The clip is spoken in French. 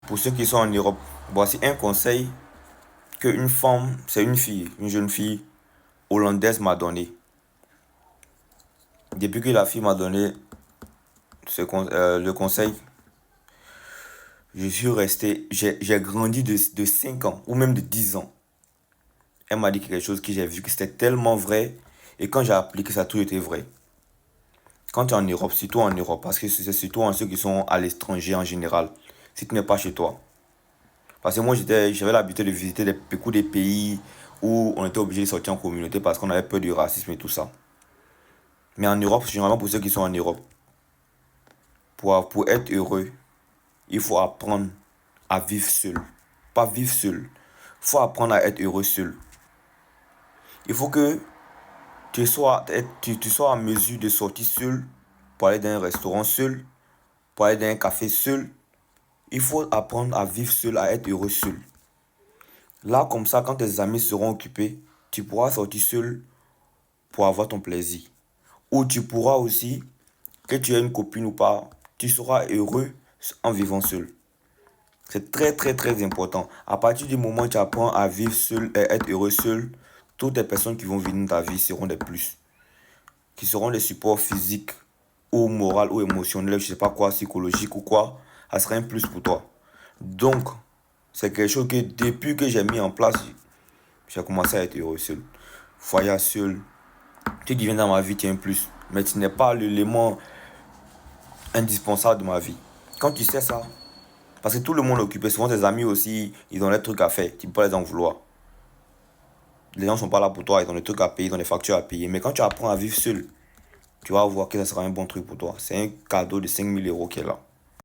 Pour ceux qui sont en Europe, voici un conseil que une femme, c'est une fille, une jeune fille hollandaise m'a donné. Depuis que la fille m'a donné le conseil, je suis resté, j'ai grandi de 5 ans ou même de 10 ans. Elle m'a dit quelque chose que j'ai vu que c'était tellement vrai et quand j'ai appliqué ça, tout était vrai. Quand tu es en Europe, surtout en Europe, parce que c'est surtout en ceux qui sont à l'étranger en général, si tu n'es pas chez toi. Parce que moi, j'avais l'habitude de visiter beaucoup de pays où on était obligé de sortir en communauté parce qu'on avait peur du racisme et tout ça. Mais en Europe, généralement pour ceux qui sont en Europe, pour être heureux, il faut apprendre à vivre seul. Pas vivre seul. Il faut apprendre à être heureux seul. Il faut que tu sois en mesure de sortir seul, pour aller dans un restaurant seul, pour aller dans un café seul. Il faut apprendre à vivre seul, à être heureux seul. Là, comme ça, quand tes amis seront occupés, tu pourras sortir seul pour avoir ton plaisir. Ou tu pourras aussi, que tu aies une copine ou pas, tu seras heureux en vivant seul. C'est très très très important. À partir du moment où tu apprends à vivre seul et être heureux seul, toutes les personnes qui vont venir dans ta vie seront des plus. Qui seront des supports physiques ou moral ou émotionnels, je sais pas quoi, psychologique ou quoi, ça sera un plus pour toi. Donc, c'est quelque chose que depuis que j'ai mis en place, j'ai commencé à être heureux seul. Voyage seul, tu deviens dans ma vie, tu es un plus. Mais tu n'es pas l'élément indispensable de ma vie. Quand tu sais ça, parce que tout le monde est occupé, souvent tes amis aussi, ils ont des trucs à faire, tu peux pas les en vouloir. Les gens sont pas là pour toi, ils ont des trucs à payer, ils ont des factures à payer. Mais quand tu apprends à vivre seul, tu vas voir que ça sera un bon truc pour toi. C'est un cadeau de 5 000 € qui est là.